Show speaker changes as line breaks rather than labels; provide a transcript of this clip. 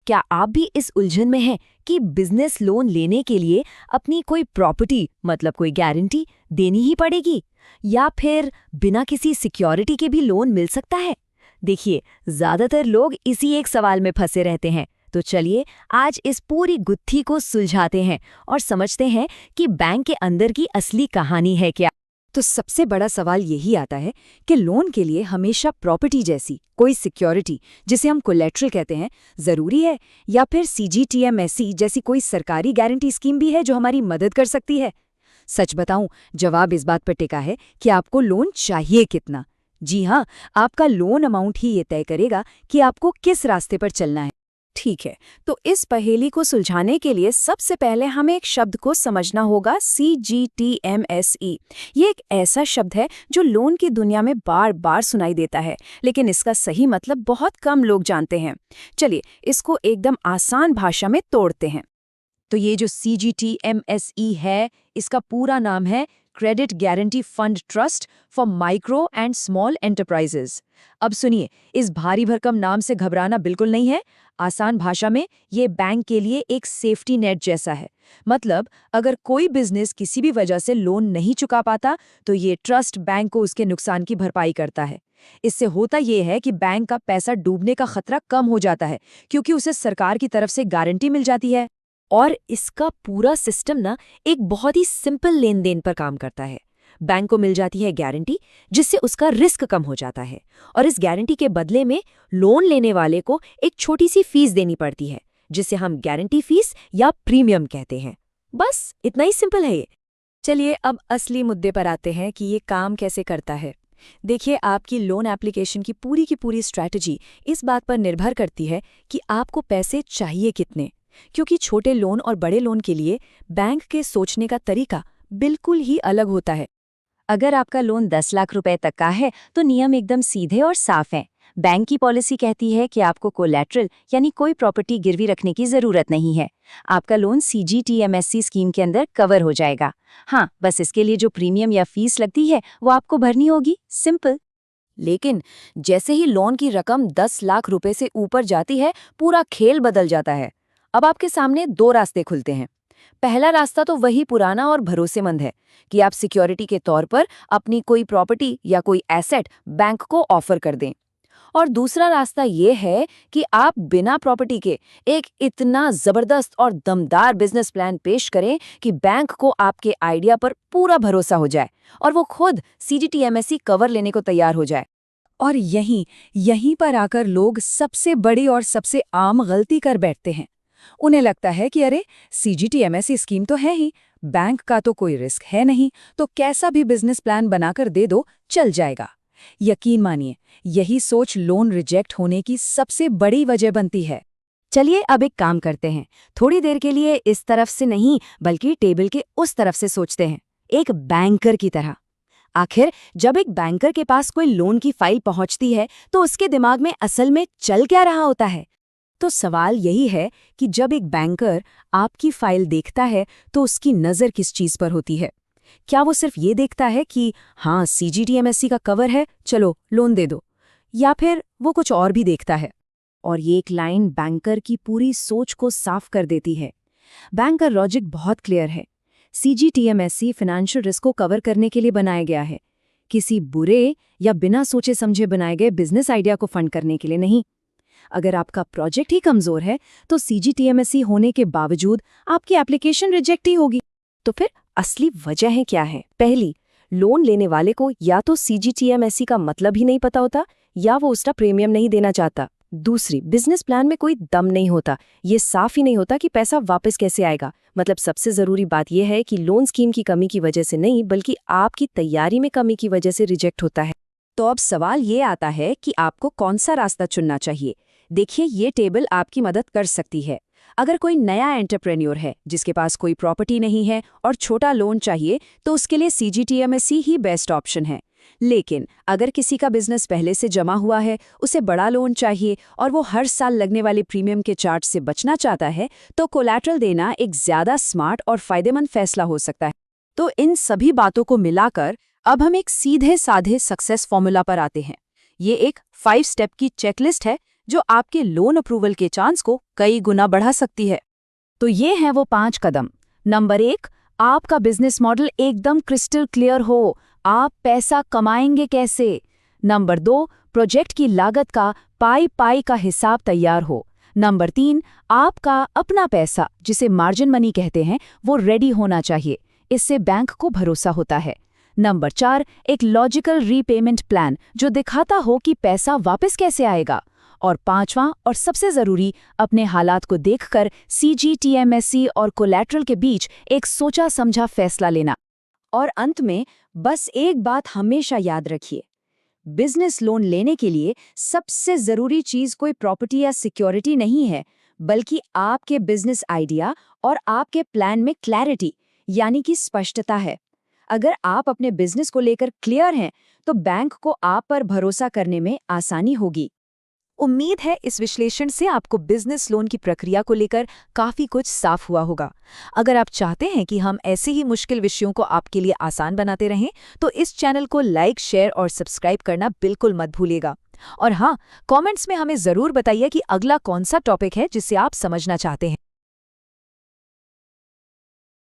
क्या आप भी इस उलझन में हैं कि बिजनेस लोन लेने के लिए अपनी कोई प्रॉपर्टी मतलब कोई गारंटी देनी ही पड़ेगी या फिर बिना किसी सिक्योरिटी के भी लोन मिल सकता है? देखिए, ज्यादातर लोग इसी एक सवाल में फंसे रहते हैं। तो चलिए आज इस पूरी गुत्थी को सुलझाते हैं और समझते हैं कि बैंक के अंदर की असली कहानी है क्या।
तो सबसे बड़ा सवाल यही आता है कि लोन के लिए हमेशा प्रॉपर्टी जैसी कोई सिक्योरिटी, जिसे हम कोलेट्रल कहते हैं, जरूरी है या फिर सीजीटीएमएसई जैसी कोई सरकारी गारंटी स्कीम भी है जो हमारी मदद कर सकती है? सच बताऊं, जवाब इस बात पर टिका है कि आपको लोन चाहिए कितना। जी हाँ, आपका लोन अमाउंट ही ये तय करेगा कि आपको किस रास्ते पर चलना है। ठीक है, तो इस पहेली को सुलझाने के लिए सबसे पहले हमें एक शब्द को समझना होगा, CGTMSE। ये एक ऐसा शब्द है जो लोन की दुनिया में बार बार सुनाई देता है, लेकिन इसका सही मतलब बहुत कम लोग जानते हैं। चलिए इसको एकदम आसान भाषा में तोड़ते हैं।
तो ये जो CGTMSE है, इसका पूरा नाम है credit guarantee fund trust for micro and small enterprises. अब सुनिए, इस भारी भरकम नाम से घबराना बिल्कुल नहीं है। आसान भाषा में ये बैंक के लिए एक सेफ्टी नेट जैसा है। मतलब अगर कोई बिजनेस किसी भी वजह से लोन नहीं चुका पाता तो ये ट्रस्ट बैंक को उसके नुकसान की भरपाई करता है। इससे होता ये है कि बैंक का पैसा डूबने का खतरा कम हो जाता है, क्योंकि उसे सरकार की तरफ से गारंटी मिल जाती है। और इसका पूरा सिस्टम ना एक बहुत ही सिंपल लेन देन पर काम करता है। बैंक को मिल जाती है गारंटी, जिससे उसका रिस्क कम हो जाता है, और इस गारंटी के बदले में लोन लेने वाले को एक छोटी सी फीस देनी पड़ती है, जिसे हम गारंटी फीस या प्रीमियम कहते हैं। बस इतना ही सिंपल है ये।
चलिए अब असली मुद्दे पर आते हैं कि ये काम कैसे करता है। देखिए, आपकी लोन एप्लीकेशन की पूरी स्ट्रैटेजी इस बात पर निर्भर करती है कि आपको पैसे चाहिए कितने, क्योंकि छोटे लोन और बड़े लोन के लिए बैंक के सोचने का तरीका बिल्कुल ही अलग होता है।
अगर आपका लोन 10 लाख रुपए तक का है तो नियम एकदम सीधे और साफ हैं। बैंक की पॉलिसी कहती है कि आपको कोलैटरल यानी कोई प्रॉपर्टी गिरवी रखने की जरूरत नहीं है। आपका लोन CGTMSE स्कीम के अंदर कवर हो जाएगा। हाँ, बस इसके लिए जो प्रीमियम या फीस लगती है वो आपको भरनी होगी। सिंपल।
लेकिन जैसे ही लोन की रकम 10 लाख रुपए से ऊपर जाती है, पूरा खेल बदल जाता है। अब आपके सामने दो रास्ते खुलते हैं। पहला रास्ता तो वही पुराना और भरोसेमंद है कि आप सिक्योरिटी के तौर पर अपनी कोई प्रॉपर्टी या कोई एसेट बैंक को ऑफर कर दें। और दूसरा रास्ता ये है कि आप बिना प्रॉपर्टी के एक इतना जबरदस्त और दमदार बिजनेस प्लान पेश करें कि बैंक को आपके आइडिया पर पूरा भरोसा हो जाए और वो खुद CGTMSE कवर लेने को तैयार हो जाए।
और यहीं पर आकर लोग सबसे बड़ी और सबसे आम गलती कर बैठते हैं। उन्हें लगता है कि अरे, CGTMSE स्कीम तो है ही, बैंक का तो कोई रिस्क है नहीं, तो कैसा भी बिजनेस प्लान बनाकर दे दो, चल जाएगा। यकीन मानिए, यही सोच लोन रिजेक्ट होने की सबसे बड़ी वजह बनती है।
चलिए अब एक काम करते हैं, थोड़ी देर के लिए इस तरफ से नहीं बल्कि टेबल के उस तरफ से सोचते हैं, एक बैंकर की तरह। आखिर जब एक बैंकर के पास कोई लोन की फाइल पहुंचती है तो उसके दिमाग में असल में चल क्या रहा होता है? तो सवाल यही है कि जब एक बैंकर आपकी फाइल देखता है तो उसकी नज़र किस चीज़ पर होती है? क्या वो सिर्फ ये देखता है कि हाँ, CGTMSE का कवर है, चलो लोन दे दो, या फिर वो कुछ और भी देखता है? और ये एक लाइन बैंकर की पूरी सोच को साफ कर देती है। बैंक का लॉजिक बहुत क्लियर है। CGTMSE फाइनेंशियल रिस्क को कवर करने के लिए बनाया गया है, किसी बुरे या बिना सोचे समझे बनाए गए बिजनेस आइडिया को फंड करने के लिए नहीं। अगर आपका प्रोजेक्ट ही कमजोर है तो CGTMSE होने के बावजूद आपकी एप्लीकेशन रिजेक्ट ही होगी। तो फिर असली वजह क्या है? पहली, लोन लेने वाले को या तो CGTMSE का मतलब ही नहीं पता होता या वो उसका प्रीमियम नहीं देना चाहता। दूसरी, बिजनेस प्लान में कोई दम नहीं होता, ये साफ ही नहीं होता कि पैसा वापस कैसे आएगा। मतलब सबसे जरूरी बात यह है कि लोन स्कीम की कमी की वजह से नहीं बल्कि आपकी तैयारी में कमी की वजह से रिजेक्ट होता है। तो अब सवाल ये आता है कि आपको कौन सा रास्ता चुनना चाहिए। देखिए, ये टेबल आपकी मदद कर सकती है। अगर कोई नया एंटरप्रेन्योर है जिसके पास कोई प्रॉपर्टी नहीं है और छोटा लोन चाहिए तो उसके लिए CGTMSE ही बेस्ट ऑप्शन है। लेकिन अगर किसी का बिजनेस पहले से जमा हुआ है, उसे बड़ा लोन चाहिए और वो हर साल लगने वाले प्रीमियम के चार्ज से बचना चाहता है, तो कोलैटरल देना एक ज्यादा स्मार्ट और फायदेमंद फैसला हो सकता है। तो इन सभी बातों को मिलाकर अब हम एक सीधे साधे सक्सेस फॉर्मूला पर आते हैं। ये एक 5 स्टेप की चेकलिस्ट है जो आपके लोन अप्रूवल के चांस को कई गुना बढ़ा सकती है। तो ये हैं वो 5 कदम। नंबर 1, आपका बिजनेस मॉडल एकदम क्रिस्टल क्लियर हो, आप पैसा कमाएंगे कैसे। नंबर 2, प्रोजेक्ट की लागत का पाई का हिसाब तैयार हो। नंबर 3, आपका अपना पैसा, जिसे मार्जिन मनी कहते हैं, वो रेडी होना चाहिए। इससे बैंक को भरोसा होता है। नंबर 4, एक लॉजिकल रीपेमेंट प्लान जो दिखाता हो कि पैसा वापस कैसे आएगा। और 5वां और सबसे ज़रूरी, अपने हालात को देखकर CGTMSE और कोलैटरल के बीच एक सोचा समझा फैसला लेना।
और अंत में बस एक बात हमेशा याद रखिए, बिजनेस लोन लेने के लिए सबसे ज़रूरी चीज़ कोई प्रॉपर्टी या सिक्योरिटी नहीं है, बल्कि आपके बिजनेस आइडिया और आपके प्लान में क्लैरिटी, यानी कि स्पष्टता है। अगर आप अपने बिजनेस को लेकर क्लियर हैं, तो बैंक को आप पर भरोसा करने में आसानी होगी।
उम्मीद है इस विश्लेषण से आपको बिजनेस लोन की प्रक्रिया को लेकर काफ़ी कुछ साफ हुआ होगा। अगर आप चाहते हैं कि हम ऐसे ही मुश्किल विषयों को आपके लिए आसान बनाते रहें, तो इस चैनल को लाइक, शेयर और सब्सक्राइब करना बिल्कुल मत भूलिएगा। और हाँ, कमेंट्स में हमें ज़रूर बताइए कि अगला कौन सा टॉपिक है जिसे आप समझना चाहते हैं।